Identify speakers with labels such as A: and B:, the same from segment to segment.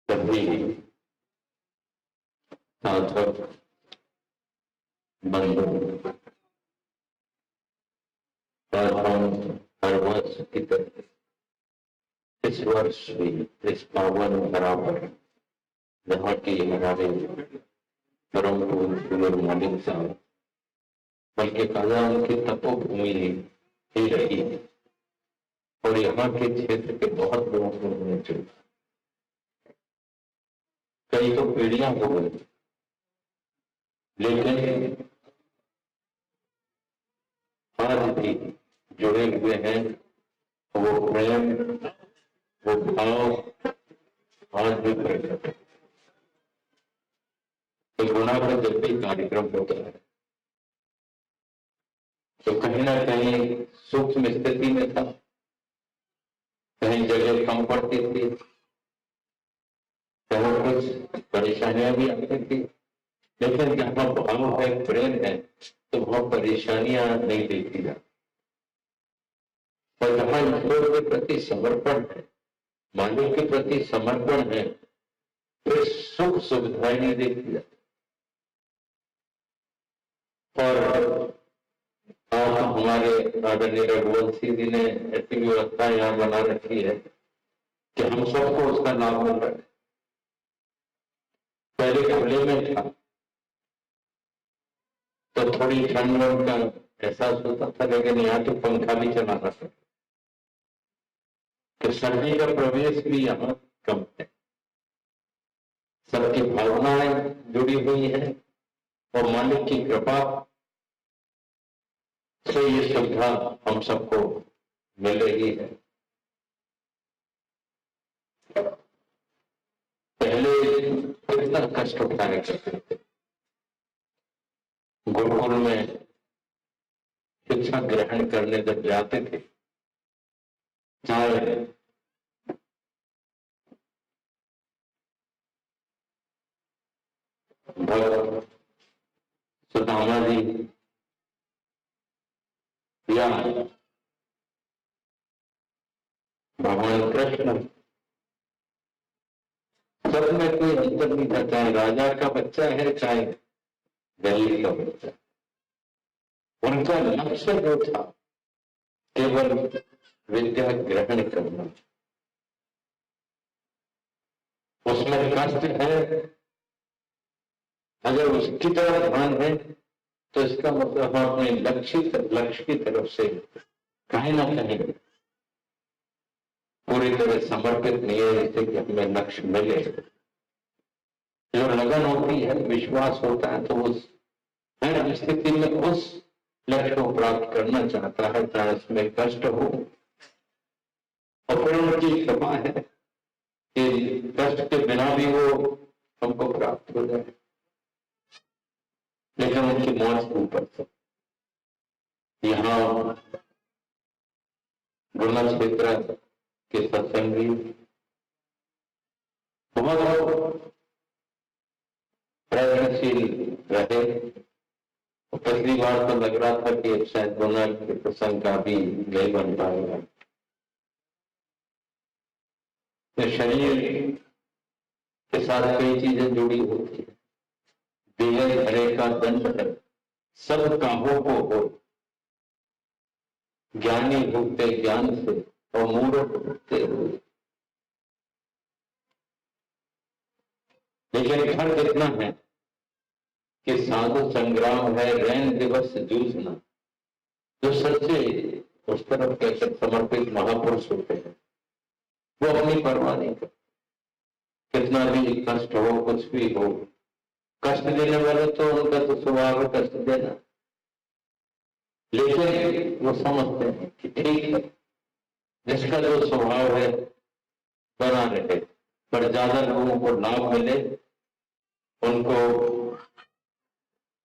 A: सभी साधक बंधु और हम हर वर्ष की तरह इस वर्ष भी इस पावन बराबर जहाँ की हमारे परम पूज्य मालिक साहब बल्कि कहा उनकी तपोभूमि ही रही है और यहाँ के क्षेत्र के बहुत लोगों को उन्होंने चुना। कई तो पीढ़ियां हो गई, लेकिन आज भी जुड़े हुए हैं। वो प्रेम, वो भाव आज भी प्रकट है। तो गुणा का जब भी कार्यक्रम होता है तो कहीं ना कहीं सूक्ष्म स्थिति में था, कहीं जगह कम पड़ती थी, कहीं कुछ परेशानियां भी आती थी, लेकिन जहां भाव है, प्रेम है, तो वहां परेशानियां नहीं देखी जाती। और जहां ईश्वर के प्रति समर्पण है, मानव के प्रति समर्पण है, फिर सुख सुविधाएं नहीं देखी जाती। और आज हमारे आदरणीय रघुवंशी जी ने ऐसी व्यवस्था यहाँ बना रखी है कि हम सबको उसका लाभ मिल रहा है। पहले खुले में था तो थोड़ी ठंड का एहसास होता था, लेकिन यहाँ तो पंखा भी चलाना था, तो सर्दी का प्रवेश भी यहाँ कम है। सबकी भावनाएं जुड़ी हुई है और मालिक की कृपा से ये सुविधा हम सबको मिल रही है। पहले कितना कष्ट उठाने करते थे। गुरुकुल में शिक्षा ग्रहण करने जब जाते थे, चाहे भगत सुदामा जी या भगवान कृष्ण, सब में कोई अंतर नहीं था, चाहे राजा का बच्चा है चाहे गरीब का बच्चा। उनका लक्ष्य जो था केवल विद्या ग्रहण करना। उसमें कष्ट है, अगर उसकी तरफ ध्यान है तो इसका मतलब हम अपने लक्ष्य की तरफ से कहीं ना कहीं पूरी तरह समर्पित नहीं है, जैसे कि हमें लक्ष्य मिले। जो लगन होती है, विश्वास होता है, तो उस हर स्थिति में उस लक्ष्य को प्राप्त करना चाहता है, चाहे उसमें कष्ट हो। और फिर उनकी कृपा है कि कष्ट के बिना भी वो हमको प्राप्त हो जाए, लेकिन उनकी मौत के ऊपर से यहाँ गुना क्षेत्र के सत्संगी बहुत प्रयत्नशील रहे। पिछली बार तो लग रहा था कि शायद गुना के प्रसंग का भी नहीं बन पाएगा। तो शरीर के साथ कई चीजें जुड़ी होती है। देह धरे का दंड है, सब कामों को हो, ज्ञानी भुगते ज्ञान से और मूर्ख भुगते हुए। लेकिन घर कितना है कि साधु संग्राम है, रैन दिवस जूझना। जो सच्चे उस तरफ कैसे समर्पित महापुरुष होते हैं, वो अपनी परवाह नहीं करते। कितना भी कष्ट हो, कुछ भी हो, कष्ट देने वाले तो उनका तो स्वभाव है कष्ट देना, लेकिन वो समझते हैं कि ठीक है, जिसका जो स्वभाव है बना रहे, पर ज्यादा लोगों को लाभ मिले, उनको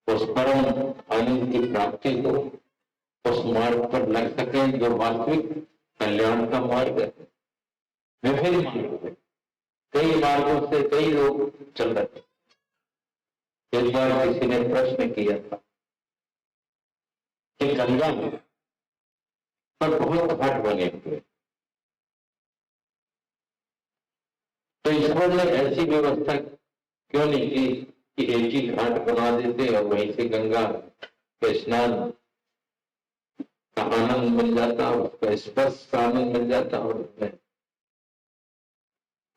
A: उस परम आनंद की प्राप्ति हो, उस मार्ग पर लग सके जो वास्तविक कल्याण का मार्ग है। विभिन्न मार्ग है, कई मार्गों से कई लोग चल रहे। एक बार किसी ने प्रश्न किया था कि गंगा में पर बहुत घाट बने हुए, तो ईश्वर ने ऐसी व्यवस्था क्यों नहीं की कि एक ही घाट बना देते और वहीं से गंगा के स्नान का आनंद मिल जाता, उसका स्पर्श का आनंद मिल जाता और उसमें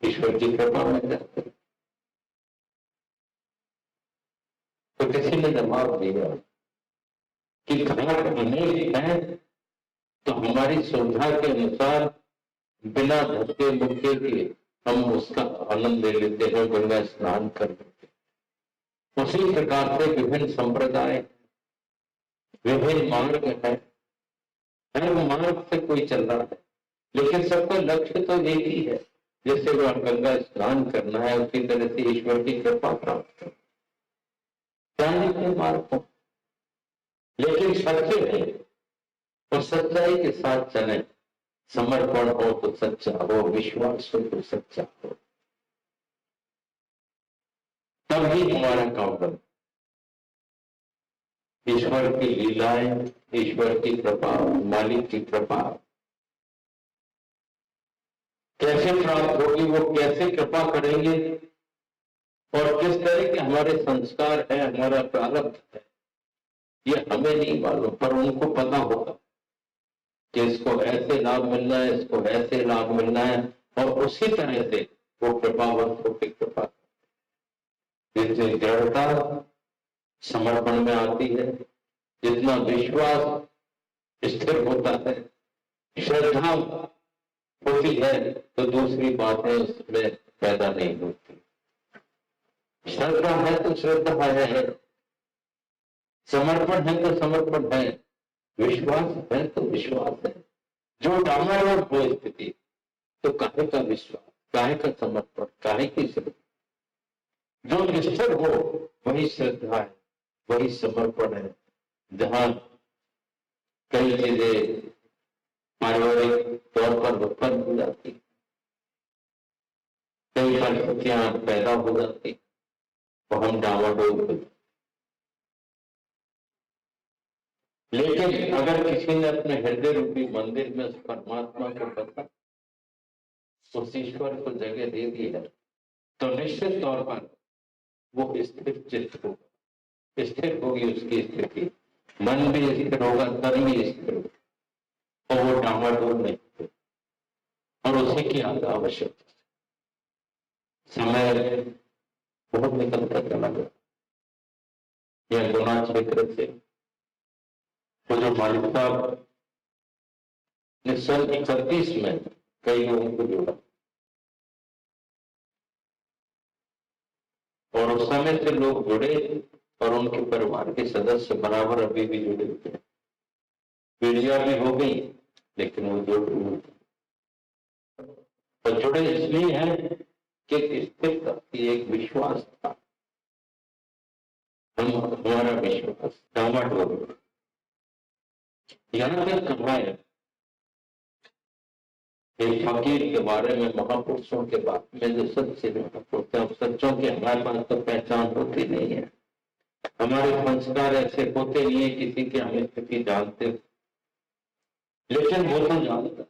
A: ईश्वर की कृपा मिल जाती। तो किसी ने जवाब दिया कि घाट अनेक है, तो हमारी सुविधा के अनुसार बिना धक्के मुक्के के हम उसका आनंद ले लेते हैं, गंगा स्नान कर लेते हैं। उसी प्रकार से विभिन्न संप्रदाय, विभिन्न मार्ग है, हर मार्ग से कोई चल रहा है, लेकिन सबका लक्ष्य तो एक ही है। जैसे वह गंगा स्नान करना है, उसी तरह से ईश्वर की कृपा प्राप्त करना, जाने के मार्ग को, लेकिन सच्चे है और सच्चाई के साथ चले। समर्पण हो तो सच्चा हो, विश्वास हो तो सच्चा हो, तभी हमारा काम बने। ईश्वर की लीलाएं, ईश्वर की कृपा, मालिक की कृपा कैसे प्राप्त होगी, वो कैसे कृपा करेंगे और किस तरह के हमारे संस्कार है, हमारा प्रारब्ध है, ये हमें नहीं मालूम, पर उनको पता होगा कि इसको ऐसे लाभ मिलना है, इसको ऐसे लाभ मिलना है, और उसी तरह से वो कृपावंतों की कृपा, जितनी दृढ़ता समर्पण में आती है, जितना विश्वास स्थिर होता है, श्रद्धा होती है, तो दूसरी बातें उसमें पैदा नहीं होती। श्रद्धा है तो श्रद्धा है, समर्पण है तो समर्पण है, विश्वास है तो विश्वास है। जो डामाडोल हो स्थिति, तो काहे का विश्वास, काहे का समर्पण, काहे की श्रद्धा। जो स्थिर हो वही श्रद्धा है, वही समर्पण है। जहां कई चीजें पारिवारिक तौर पर उत्पन्न हो जाती, कई परिस्थितियां पैदा हो जाती, तो हम डामाडोल हो। लेकिन अगर किसी ने अपने हृदय रूपी मंदिर में उस परमात्मा को पता, उस ईश्वर को जगह दे दी है, तो निश्चित तौर पर वो स्थिर चित्त होगा, स्थिर होगी उसकी स्थिति, मन भी स्थिर होगा, तन भी स्थिर होगा, और वो डामाडोल नहीं होगा। और उसी की आवश्यकता। समय बहुत निकलता चला गया, यह गुना क्षेत्र से वो जो मालिक साहब ने सन 31 में कई लोगों को जोड़ा, और उस समय से लोग जुड़े और उनके परिवार के सदस्य बराबर अभी भी जुड़े हुए हैं। पीढ़ियां भी हो गई, लेकिन वो जुड़े, और जुड़े इसलिए हैं कि स्थिरता की एक विश्वास था। हमारा विश्वास डामाडोल यहां तक कहा है, एक फकीर के बारे में, महापुरुषों के बारे में, जो सच्चे महापुरुष हैं, सच्चों की हमारे पास तो पहचान होती नहीं है, हमारे संस्कार ऐसे होते नहीं है किसी की हम स्थिति जानते, लेकिन वो तो जानता,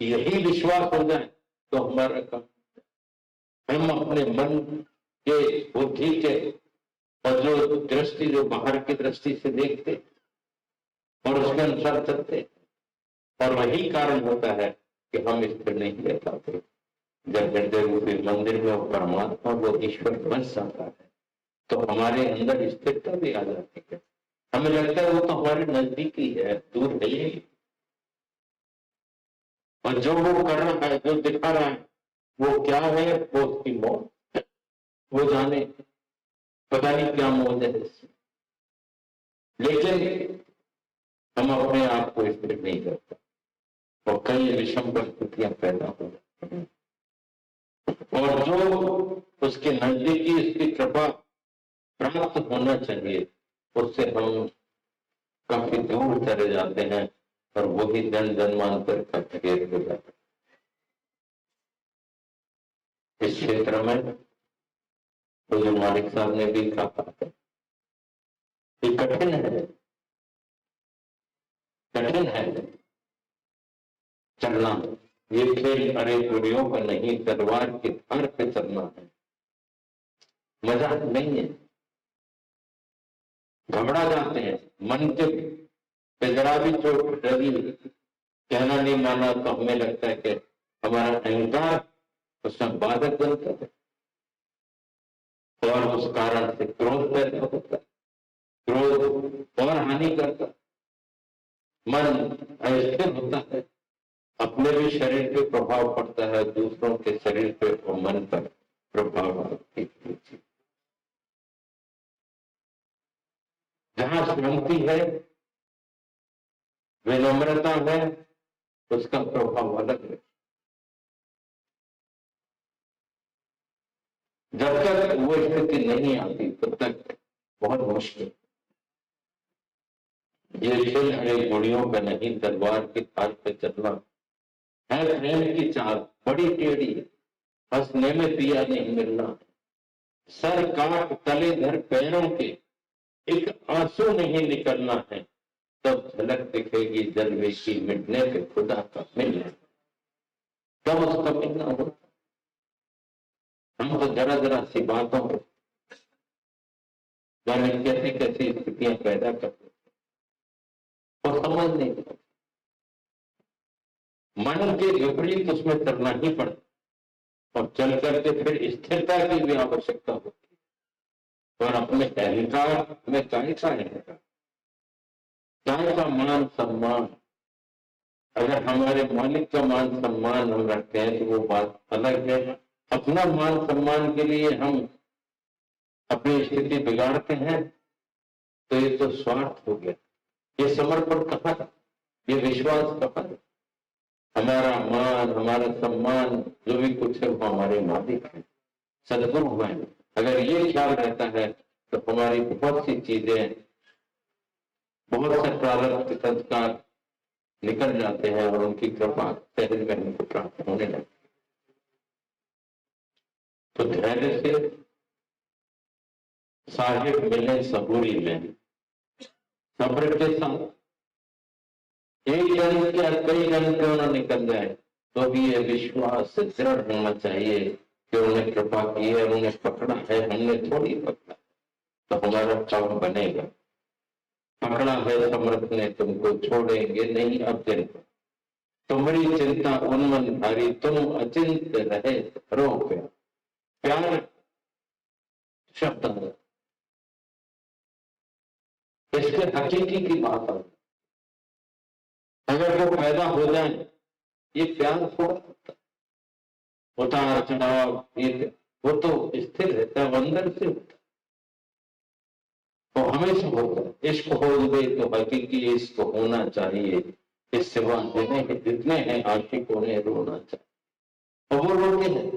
A: यही विश्वास हो जाए तो हमारा काम। हम अपने मन के, बुद्धि के, और जो दृष्टि, जो बाहर की दृष्टि से देखते और उसके अनुसार चलते, और वही कारण होता है कि हम स्थिर नहीं रह पाते। जब हृदय रूपी मंदिर में वो परमात्मा, वो ईश्वर बस जाता है, तो हमारे अंदर स्थिरता भी आ जाती है। हमें लगता है वो तो हमारे नजदीक ही है, दूर है ही, और जो वो कर रहा है, जो दिखा रहा है, वो क्या है, वो उसकी मौत, वो जाने, पता नहीं क्या मौत है। लेकिन हम अपने आप को स्थिर नहीं करते, और कई विषम परिस्थितियां पैदा हो जाती हैं, और जो उसके नजदीकी उसकी कृपा प्राप्त होना चाहिए, उससे हम काफी दूर चले जाते हैं, और वही जन जन्मांतर का खेल हो जाता है। इस क्षेत्र में तो जो मालिक साहब ने भी कहा है, ये कठिन है, कठिन है चलना, ये खेल अरे गुड़ियों का नहीं, तलवार की धार पे चलना है, मजाक नहीं है। घबरा जाते हैं, मन के पे जरा भी चोट लगी, कहना नहीं माना तो हमें लगता है कि हमारा अहंकार उसमें बाधक बनता है और उस कारण से क्रोध पैदा होता है, क्रोध और हानि करता, मन अस्थिर होता है, अपने भी शरीर पे प्रभाव पड़ता है, दूसरों के शरीर पे और मन पर प्रभाव पड़ती है। जहां शांति है, विनम्रता है, उसका प्रभाव अलग है। जब तक वो स्थिति नहीं आती तब तक बहुत मुश्किल। ये खेल है घोड़ियों का नहीं, तलवार की धार पे चलना है, प्रेम की चाल बड़ी टेढ़ी है, हंसने में पिया नहीं मिलना, सर काट तले धर पैरों के एक आंसू नहीं निकलना है, तब झलक दिखेगी जलवे की मिटने पे खुदा का मिलना, तब उसका मिलना होता। हम तो जरा जरा सी बातों को जाने कैसी कैसी स्थितियां पैदा करते और समझ नहीं पाते, मन के विपरीत उसमें चलना ही पड़ता और चल करके फिर स्थिरता की भी आवश्यकता होती है। और अपने अहंकार में काय का अहंकार, काय का मान सम्मान, अगर हमारे मालिक का मान सम्मान हम रखते हैं तो वो बात अलग है। अपना मान सम्मान के लिए हम अपनी स्थिति बिगाड़ते हैं तो ये तो स्वार्थ हो गया। ये समर्पण कहाँ है, ये विश्वास कहाँ है? हमारा मान, हमारा सम्मान, जो भी कुछ है वो हमारे मालिक है, सदगुरु है। अगर ये ख्याल रहता है तो हमारी बहुत सी चीजें, बहुत से प्रारब्ध संस्कार निकल जाते हैं और उनकी कृपा सहज में हमको प्राप्त होने लगती। तो धैर्य से साहिब मिले सबूरी में, सब्र के साथ एक जन या कई जन क्यों न निकल जाए तो भी ये विश्वास दृढ़ होना चाहिए कि उन्हें कृपा की है, उन्हें पकड़ा है, हमने थोड़ी पकड़ा, तो हमारा काम बनेगा। पकड़ा है समर्थ ने तुमको, छोड़ेंगे नहीं अब दिन को, तुम्हारी चिंता उन्मन भारी, तुम अचिंत रहे रो प्यार। प्यार शब्द है, इसके हकीकी की बात है। अगर वो पैदा हो जाए, ये प्यार थोड़ा उतार चढ़ाव, ये वो तो स्थिर रहता है, अंदर से होता है, वो हमेशा होता है। इश्क हो गए तो हकीकी इश्क होना चाहिए, इस सिवा देने के जितने हैं आशिकों ने रोना चाहिए। और वो रोते हैं,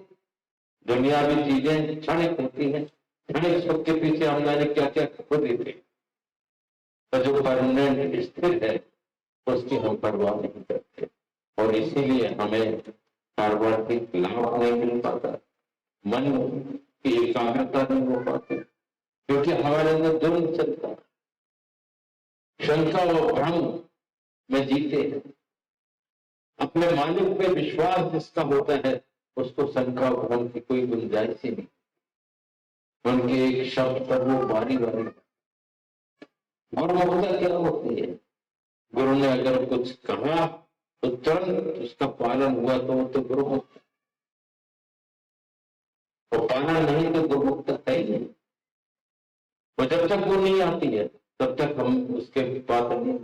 A: दुनियावी चीजें क्षणिक होती हैं, क्षणिक सुख के पीछे हम जाने क्या क्या खो देते, तो जो परमानेंट स्थिर है उसकी हम परवाह नहीं करते और इसीलिए हमें पार्वतिक लाभ नहीं मिल पाता, मन की एकाग्रता नहीं हो पाती, क्योंकि हमारे अंदर द्वंद चलता है, शंका और भ्रम में जीते हैं। अपने मालिक पे विश्वास जिसका होता है उसको शंका और भ्रम की कोई गुंजाइश ही नहीं, उनके एक शब्द पर वो बारी बारी। और ममता क्या होती है, गुरु ने अगर कुछ कहा तो तुरंत उसका पालन हुआ तो वो तो गुरु मुक्त, और पालन नहीं तो गुरुमुक्त है ही नहीं। और जब तक वो नहीं आती है तब तक हम उसके पास नहीं।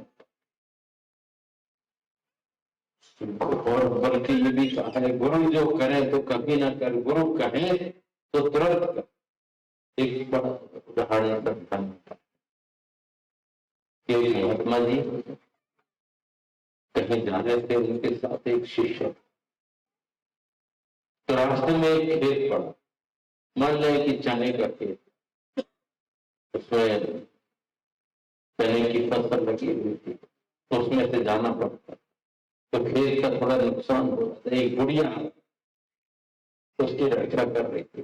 A: और बल्कि ये भी कहा है, गुरु जो करे तो कभी ना कर, गुरु कहे तो तुरंत कर। एक बड़ा उदाहरण समझाना, एक महात्मा जी कहीं जा रहे थे, उनके साथ एक शिष्य, तो रास्ते में एक खेत पड़ा, मान लें कि चने का खेत, उसमें चने की फसल लगी हुई थी, उसमें से जाना पड़ता, तो खेत का थोड़ा नुकसान हो रहा था। एक बुढ़िया उसकी रक्षा कर रही थी,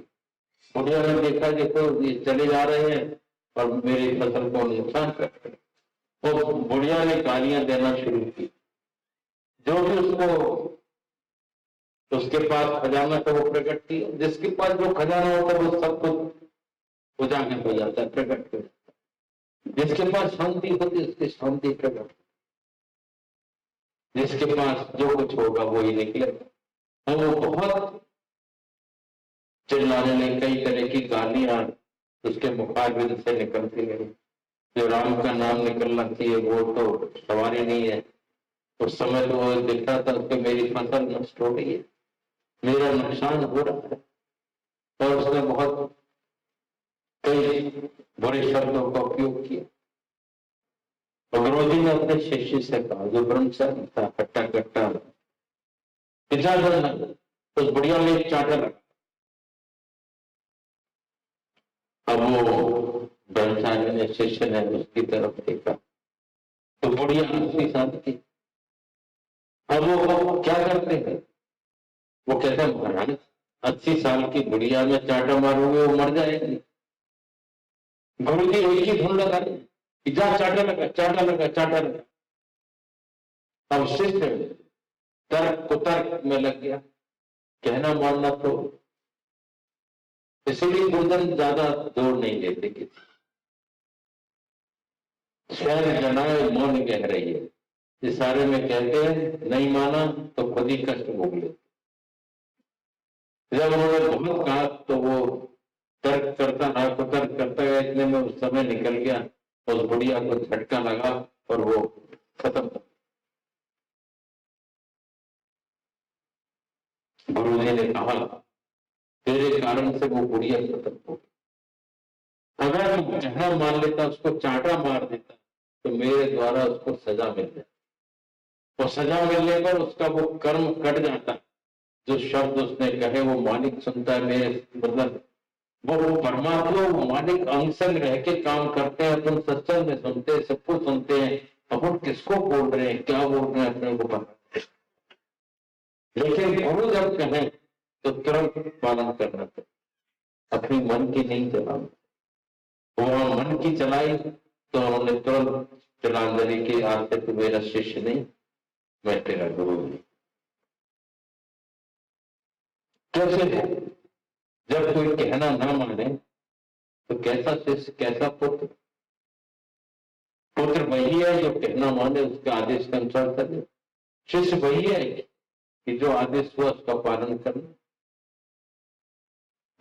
A: बुढ़िया ने देखा देखो ये चले जा रहे हैं और मेरी फसल को नुकसान कर रहे हैं, तो बुढ़िया ने गालियां देना शुरू की। जो भी उसको तो उसके पास खजाना तो वो प्रकट किया, जिसके पास जो खजाना होता है वो सब कुछ उजागर हो जाता है, प्रकट हो जाता है। जिसके पास शांति होती है उसकी शांति प्रकट, जिसके पास जो कुछ होगा वो ही निकलेगा। और वो बहुत चिल्लाने लगे, कई तरह की गालियां उसके मुखारबिंद से निकलती रही। जो राम का नाम निकलना चाहिए वो तो सवारी नहीं है। उस समय तो वो दिखता था कि मेरी फसल नष्ट हो गई है, मेरा नुकसान हो रहा है। और उसने बहुत कई बुरे शब्दों का उपयोग किया। और गुरु जी ने अपने शिष्य से कहा, जो ब्रह्मचारी था, हट्टा कट्टा, उस बुढ़िया में एक चाटा लगा। अब वो ब्रह्मचारी ने, शिष्य ने उसकी तरफ देखा तो बुढ़िया 80 साल की। अब वो क्या करते हैं, वो कहता है महाराज 80 साल की बुढ़िया में चाटा मारोगे वो मर जाएगी। गुरु जी एक ही धुन लगा, जा चाटा लगा, चाटा लगा, चाटा लगा। अब शिष्य तर्क कुतर्क में लग गया, कहना मानना तो, इसीलिए गुरुजन ज्यादा जोर नहीं देते किसी। शहर जनाए मौन कह रही है, इस सारे में कहते हैं नहीं माना तो खुद ही कष्ट भोग ले। जब उन्होंने बहुत कहा तो वो तर्क करता रहा, कुतर्क करता गया, इतने में उस समय निकल गया, उस बुढ़िया को झटका लगा और वो खत्म। गुरु जी ने कहा तेरे कारण से वो बुढ़िया खत्म हो गई। अगर तू कहना मान लेता, उसको चाटा मार देता तो मेरे द्वारा उसको सजा मिल जाती, और सजा मिलने पर उसका वो कर्म कट जाता। जो शब्द उसने कहे वो मालिक सुनता है, मेरे मतलब वो परमात्मा, वो मालिक अंग संग रह के काम करते हैं। तुम सत्संग में सुनते हैं, सब कुछ सुनते हैं, अपन किसको बोल रहे हैं, क्या बोल रहे हैं अपने को पता। लेकिन गुरु जब कहें तो तुरंत पालन करना चाहिए, अपनी मन की नहीं चलाना। वो मन की चलाई तो उन्होंने तुरंत तिलांजलि की, आज से तू मेरा शिष्य नहीं, मैं तेरा गुरु नहीं। कैसे है, जब कोई कहना ना माने तो कैसा शिष्य, कैसा पुत्र। पुत्र वही है जो कहना माने, उसके आदेश के अनुसार करे। शिष्य वही है कि जो आदेश हुआ उसका पालन करना।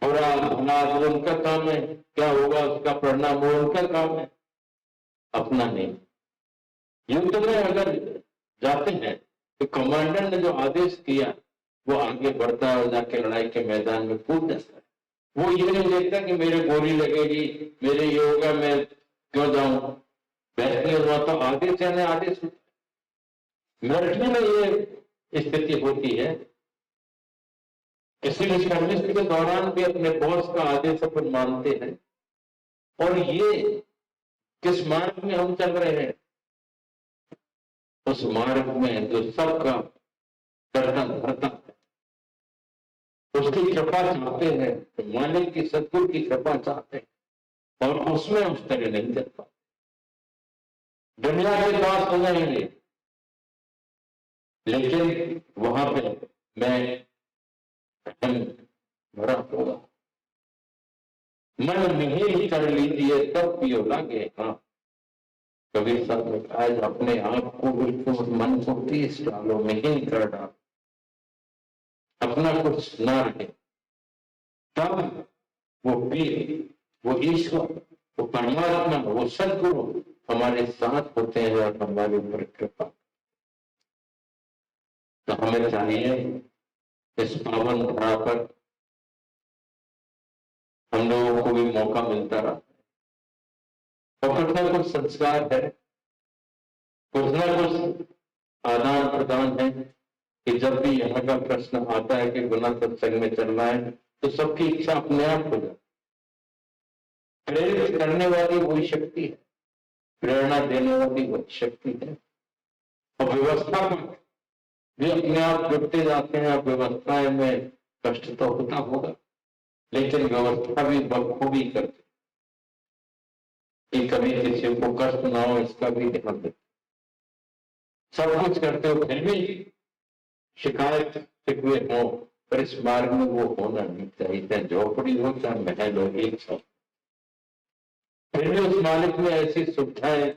A: बुरा भला वो उनका काम है, क्या होगा उसका परिणाम वो उनका काम है, अपना नहीं। युद्ध में अगर जाते हैं तो कमांडर ने जो आदेश किया वो आगे बढ़ता है, जाके लड़ाई के मैदान में कूद जाता है। वो ये नहीं देखता कि मेरे गोली लगेगी, मेरे ये होगा, मैं क्यों जाऊं। बैठने हुआ तो आदेश यानी आदेश। मिलिट्री में ये स्थिति होती है। इसीलिए सर्विस के दौरान भी अपने बॉस का आदेश अपन मानते हैं। और ये किस मार्ग में हम चल रहे हैं, उस मार्ग में जो सबका करता धरता है, उसकी कृपा चाहते हैं, तो मालिक की सदगुरु की कृपा चाहते हैं, और उसमें उस तरह नहीं चल पाते। दुनिया के पास हो जाएंगे, लेकिन वहां पे मैं भरा होगा। मन मिहिर कर लीजिए तब पियो लागे। हाँ, कबीर साहब ने कहा अपने आप को बिल्कुल मन को तीस डालो, मिहिर कर डालो, अपना कुछ ना रहे, तब वो पीर, वो ईश्वर, वो परमात्मा, वो सदगुरु हमारे साथ होते हैं और हमारे ऊपर कृपा। तो हमें चाहिए इस पावन धरा पर हम लोगों को भी मौका मिलता रहा, और कुछ ना कुछ संस्कार है, कुछ ना कुछ आदान प्रदान है कि जब भी यहाँ का प्रश्न आता है कि गुना सत्संग में चलना है तो सबकी इच्छा अपने आप हो जाती। प्रेरित करने वाली वही शक्ति है, प्रेरणा देने वाली वही शक्ति है। और व्यवस्था भी अपने आप जुटते जाते हैं। अब व्यवस्थाएं में कष्ट तो होता होगा, लेकिन व्यवस्था भी बखूबी करती, कभी किसी को कष्ट ना हो इसका भी ध्यान देते। सब कुछ करते हो फिर भी शिकायत हुए हों, पर इस मार्ग में वो होना नहीं चाहिए। चाहे झोपड़ी हो, चाहे महल हो, एक सब। फिर भी उस मालिक ने ऐसी सुविधाएं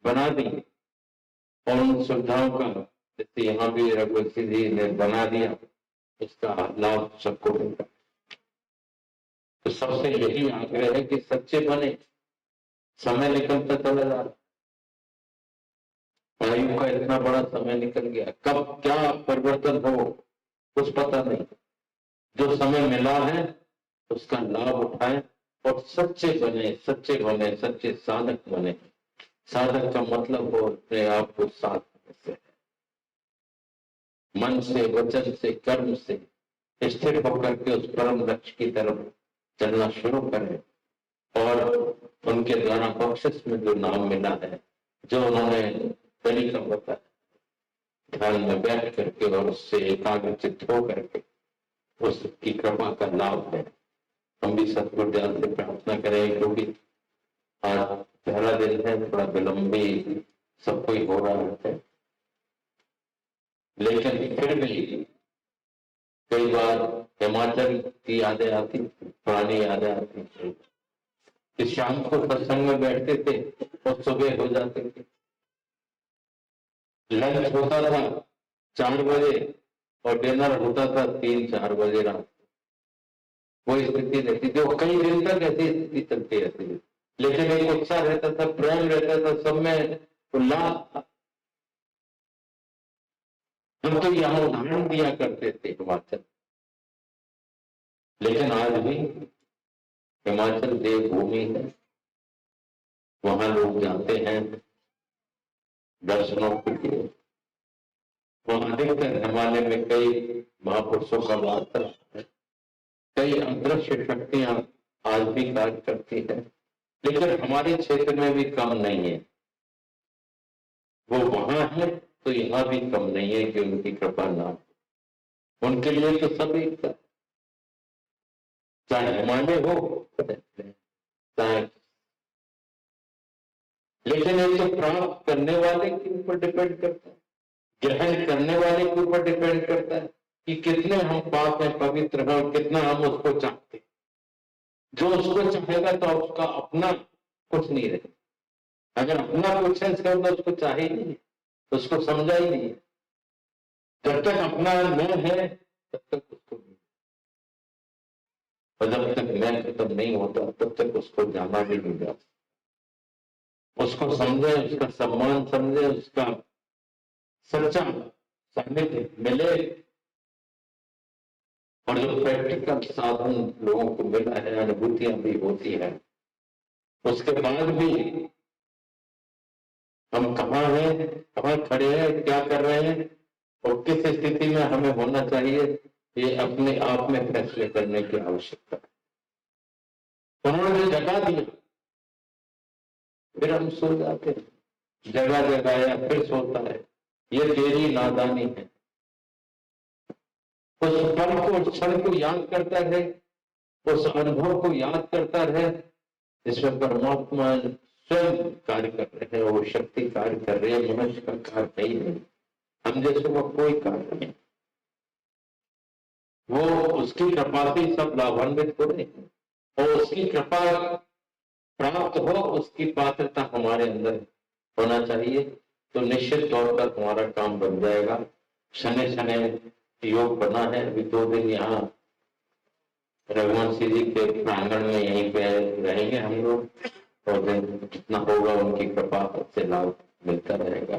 A: बना दी, और उन सुविधाओं का जैसे यहाँ भी रघुवंशी जी ने बना दिया, इसका लाभ सबको मिलता। तो सबसे यही आग्रह है कि सच्चे बने। समय निकलता चला जा रहा, आयु का इतना बड़ा समय निकल गया, कब क्या परिवर्तन हो कुछ पता नहीं। जो समय मिला है उसका लाभ उठाएं और सच्चे बने, सच्चे बने, सच्चे साधक बने। साधक का मतलब हो अपने आप को साथ से, मन से, वचन से, कर्म से स्थिर होकर के उस परम लक्ष्य की तरफ चलना शुरू करें। और उनके द्वारा बख्शिश में जो नाम मिला है, जो उन्होंने तरीका बताया, ध्यान में बैठ करके और उससे एकाग्रचित हो करके उसकी कृपा का लाभ है। हम भी सतगुरु दयाल से प्रार्थना करें, क्योंकि आज पहला दिन है, थोड़ा विलंब भी सब कोई हो रहा है, लेकिन फिर भी कई बार हिमाचल की यादें आती, पुरानी यादें आती कि शाम को सत्संग में बैठते थे और सुबह हो जाते थे। लंच होता था 4 बजे और डिनर होता था 3-4 बजे रात। वो स्थिति रहती थी, और कई दिन तक ऐसी स्थिति चलती रहती थी, लेकिन एक उत्साह रहता था, प्रेम रहता था, सब में उल्लास। हम तो यहाँ उदाहरण दिया करते थे हिमाचल, लेकिन आज भी हिमाचल देवभूमि है, वहां लोग जाते हैं दर्शनों के लिए। वहां अधिकतर हिमालय में कई महापुरुषों का वास है, कई अदृश्य शक्तियां आज भी कार्य करती है, लेकिन हमारे क्षेत्र में भी कम नहीं है। वो वहां है तो यहाँ भी कम नहीं है कि उनकी कृपा ना हो। उनके लिए तो सब एक था, चाहे हिमालय हो चाहे, लेकिन ये तो प्राप्त करने वाले के ऊपर डिपेंड करता है, ग्रहण करने वाले के ऊपर डिपेंड करता है कि कितने हम पाप हैं, पवित्र हैं, कितना हम उसको चाहते हैं। जो उसको चाहेगा तो उसका अपना कुछ नहीं रहेगा। अगर अपना कुछ है तो उसको चाहे ही नहीं, तो उसको समझा ही नहीं। जब तक अपना मैं है तब तक उसको नहीं, और जब तक मैं खत्म नहीं होता तब तक उसको जाना भी नहीं जाता। उसको समझे, उसका सम्मान समझे, उसका सच्चा सानिध्य मिले, और जो प्रैक्टिकल साधन लोगों को मिला है, अनुभूतियां भी होती है, उसके बाद भी हम कहाँ हैं, कहाँ खड़े हैं, क्या कर रहे हैं और किस स्थिति में हमें होना चाहिए, ये अपने आप में फैसले करने की आवश्यकता है। उन्होंने जगा दिया, फिर हम सो जाते हैं, जगह जगाया फिर सोता है, ये तेरी नादानी है। उस पल को, उस क्षण को याद करता रहे, उस अनुभव को याद करता रहे जिसमें परमात्मा स्वयं कार्य कर रहे हैं, वो शक्ति कार्य कर रही है, मनुष्य का कार्य नहीं है, हम जैसे वो कोई कार्य नहीं। वो उसकी कृपा से सब लाभान्वित हो रहे हैं, और उसकी कृपा प्राप्त हो, उसकी पात्रता हमारे अंदर होना चाहिए, तो निश्चित तौर पर हमारा काम बन जाएगा। शनि शनि योग बना है, अभी 2 दिन यहाँ रघुवंशी जी के प्रांगण में यहीं पे रहेंगे हम लोग, और जितना होगा उनकी कृपा से लाभ मिलता रहेगा।